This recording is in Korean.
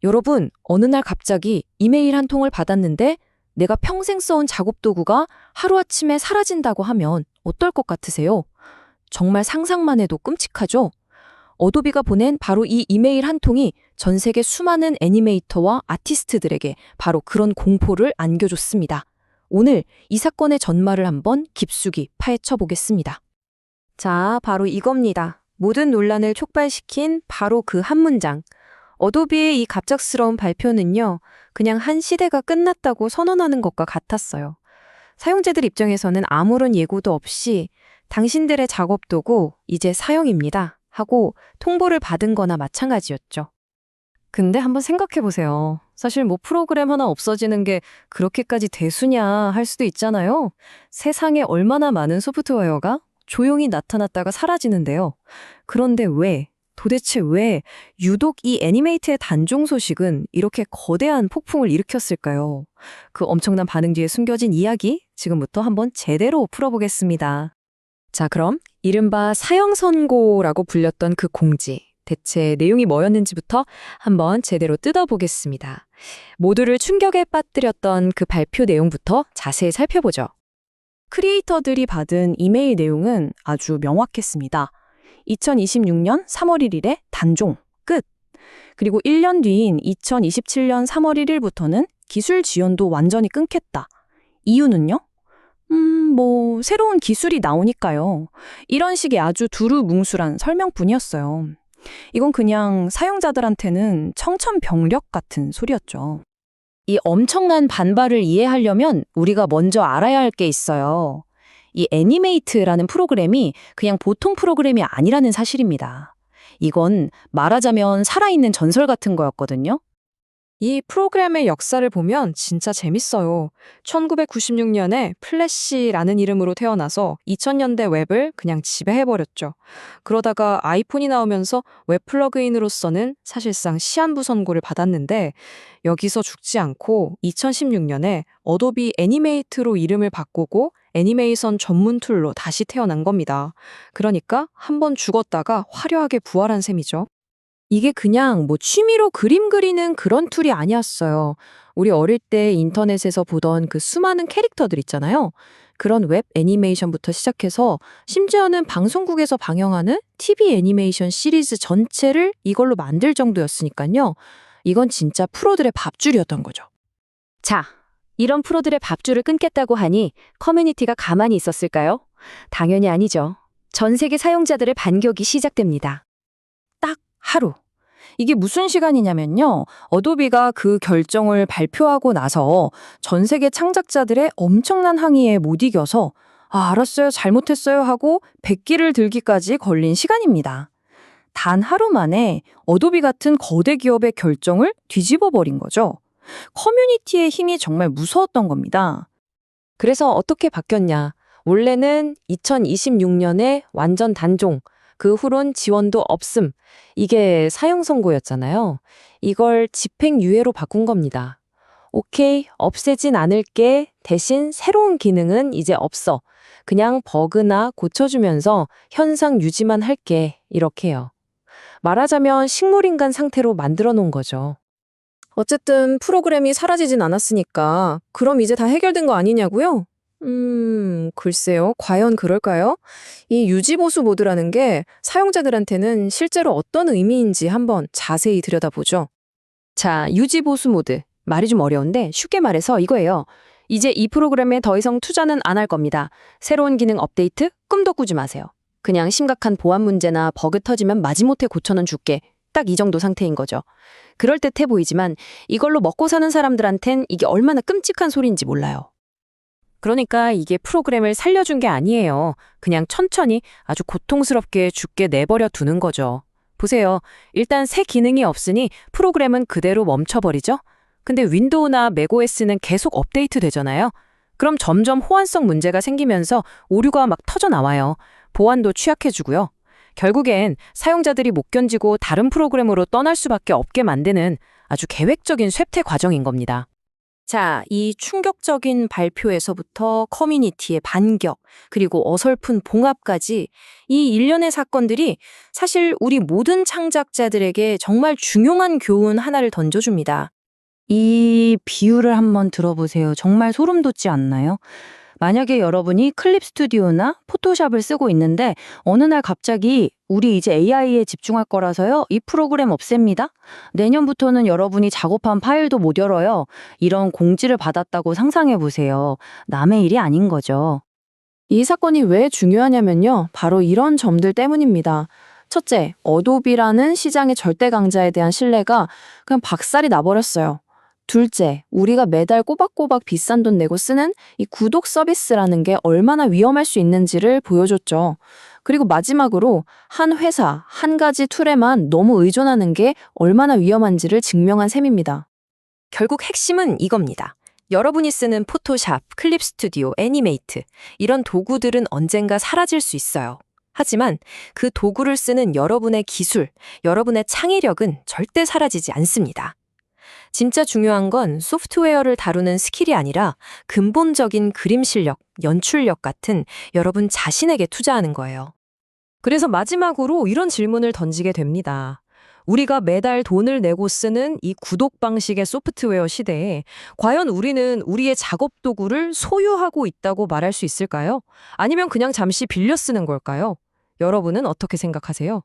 여러분, 어느 날 갑자기 이메일 한 통을 받았는데 내가 평생 써온 작업 도구가 하루아침에 사라진다고 하면 어떨 것 같으세요? 정말 상상만 해도 끔찍하죠? 어도비가 보낸 바로 이 이메일 한 통이 전 세계 수많은 애니메이터와 아티스트들에게 바로 그런 공포를 안겨줬습니다. 오늘 이 사건의 전말을 한번 깊숙이 파헤쳐 보겠습니다. 자, 바로 이겁니다. 모든 논란을 촉발시킨 바로 그 한 문장. 어도비의 이 갑작스러운 발표는요, 그냥 한 시대가 끝났다고 선언하는 것과 같았어요. 사용자들 입장에서는 아무런 예고도 없이 당신들의 작업 도구 이제 사용입니다 하고 통보를 받은 거나 마찬가지였죠. 근데 한번 생각해 보세요. 사실 뭐 프로그램 하나 없어지는 게 그렇게까지 대수냐 할 수도 있잖아요. 세상에 얼마나 많은 소프트웨어가 조용히 나타났다가 사라지는데요. 그런데 도대체 왜 유독 이 애니메이트의 단종 소식은 이렇게 거대한 폭풍을 일으켰을까요? 그 엄청난 반응 뒤에 숨겨진 이야기 지금부터 한번 제대로 풀어보겠습니다. 자, 그럼 이른바 사형 선고라고 불렸던 그 공지, 대체 내용이 뭐였는지부터 한번 제대로 뜯어보겠습니다. 모두를 충격에 빠뜨렸던 그 발표 내용부터 자세히 살펴보죠. 크리에이터들이 받은 이메일 내용은 아주 명확했습니다. 2026년 3월 1일에 단종, 끝. 그리고 1년 뒤인 2027년 3월 1일부터는 기술 지원도 완전히 끊겠다. 이유는요? 새로운 기술이 나오니까요. 이런 식의 아주 두루뭉술한 설명뿐이었어요. 이건 그냥 사용자들한테는 청천벽력 같은 소리였죠. 이 엄청난 반발을 이해하려면 우리가 먼저 알아야 할 게 있어요. 이 애니메이트라는 프로그램이 그냥 보통 프로그램이 아니라는 사실입니다. 이건 말하자면 살아있는 전설 같은 거였거든요. 이 프로그램의 역사를 보면 진짜 재밌어요. 1996년에 플래시라는 이름으로 태어나서 2000년대 웹을 그냥 지배해버렸죠. 그러다가 아이폰이 나오면서 웹 플러그인으로서는 사실상 시한부 선고를 받았는데 여기서 죽지 않고 2016년에 어도비 애니메이트로 이름을 바꾸고 애니메이션 전문 툴로 다시 태어난 겁니다. 그러니까 한번 죽었다가 화려하게 부활한 셈이죠. 이게 그냥 취미로 그림 그리는 그런 툴이 아니었어요. 우리 어릴 때 인터넷에서 보던 그 수많은 캐릭터들 있잖아요. 그런 웹 애니메이션부터 시작해서 심지어는 방송국에서 방영하는 TV 애니메이션 시리즈 전체를 이걸로 만들 정도였으니까요. 이건 진짜 프로들의 밥줄이었던 거죠. 자, 이런 프로들의 밥줄을 끊겠다고 하니 커뮤니티가 가만히 있었을까요? 당연히 아니죠. 전 세계 사용자들의 반격이 시작됩니다. 하루. 이게 무슨 시간이냐면요. 어도비가 그 결정을 발표하고 나서 전 세계 창작자들의 엄청난 항의에 못 이겨서 알았어요, 잘못했어요 하고 백기를 들기까지 걸린 시간입니다. 단 하루 만에 어도비 같은 거대 기업의 결정을 뒤집어 버린 거죠. 커뮤니티의 힘이 정말 무서웠던 겁니다. 그래서 어떻게 바뀌었냐. 원래는 2026년에 완전 단종, 그 후론 지원도 없음. 이게 사형 선고였잖아요. 이걸 집행유예로 바꾼 겁니다. 오케이, 없애진 않을게. 대신 새로운 기능은 이제 없어. 그냥 버그나 고쳐주면서 현상 유지만 할게. 이렇게요. 말하자면 식물인간 상태로 만들어 놓은 거죠. 어쨌든 프로그램이 사라지진 않았으니까 그럼 이제 다 해결된 거 아니냐고요? 글쎄요. 과연 그럴까요? 이 유지보수 모드라는 게 사용자들한테는 실제로 어떤 의미인지 한번 자세히 들여다보죠. 자, 유지보수 모드. 말이 좀 어려운데 쉽게 말해서 이거예요. 이제 이 프로그램에 더 이상 투자는 안 할 겁니다. 새로운 기능 업데이트 꿈도 꾸지 마세요. 그냥 심각한 보안 문제나 버그 터지면 마지못해 고쳐는 줄게. 딱 이 정도 상태인 거죠. 그럴듯해 보이지만 이걸로 먹고 사는 사람들한텐 이게 얼마나 끔찍한 소리인지 몰라요. 그러니까 이게 프로그램을 살려준 게 아니에요. 그냥 천천히 아주 고통스럽게 죽게 내버려 두는 거죠. 보세요. 일단 새 기능이 없으니 프로그램은 그대로 멈춰버리죠. 근데 윈도우나 맥OS는 계속 업데이트 되잖아요. 그럼 점점 호환성 문제가 생기면서 오류가 막 터져 나와요. 보안도 취약해지고요. 결국엔 사용자들이 못 견디고 다른 프로그램으로 떠날 수밖에 없게 만드는 아주 계획적인 쇠퇴 과정인 겁니다. 자, 이 충격적인 발표에서부터 커뮤니티의 반격, 그리고 어설픈 봉합까지 이 일련의 사건들이 사실 우리 모든 창작자들에게 정말 중요한 교훈 하나를 던져줍니다. 이 비유를 한번 들어보세요. 정말 소름 돋지 않나요? 만약에 여러분이 클립 스튜디오나 포토샵을 쓰고 있는데 어느 날 갑자기 우리 이제 AI에 집중할 거라서요. 이 프로그램 없앱니다. 내년부터는 여러분이 작업한 파일도 못 열어요. 이런 공지를 받았다고 상상해 보세요. 남의 일이 아닌 거죠. 이 사건이 왜 중요하냐면요. 바로 이런 점들 때문입니다. 첫째, 어도비라는 시장의 절대 강자에 대한 신뢰가 그냥 박살이 나버렸어요. 둘째, 우리가 매달 꼬박꼬박 비싼 돈 내고 쓰는 이 구독 서비스라는 게 얼마나 위험할 수 있는지를 보여줬죠. 그리고 마지막으로 한 회사, 한 가지 툴에만 너무 의존하는 게 얼마나 위험한지를 증명한 셈입니다. 결국 핵심은 이겁니다. 여러분이 쓰는 포토샵, 클립 스튜디오, 애니메이트 이런 도구들은 언젠가 사라질 수 있어요. 하지만 그 도구를 쓰는 여러분의 기술, 여러분의 창의력은 절대 사라지지 않습니다. 진짜 중요한 건 소프트웨어를 다루는 스킬이 아니라 근본적인 그림 실력, 연출력 같은 여러분 자신에게 투자하는 거예요. 그래서 마지막으로 이런 질문을 던지게 됩니다. 우리가 매달 돈을 내고 쓰는 이 구독 방식의 소프트웨어 시대에 과연 우리는 우리의 작업 도구를 소유하고 있다고 말할 수 있을까요? 아니면 그냥 잠시 빌려 쓰는 걸까요? 여러분은 어떻게 생각하세요?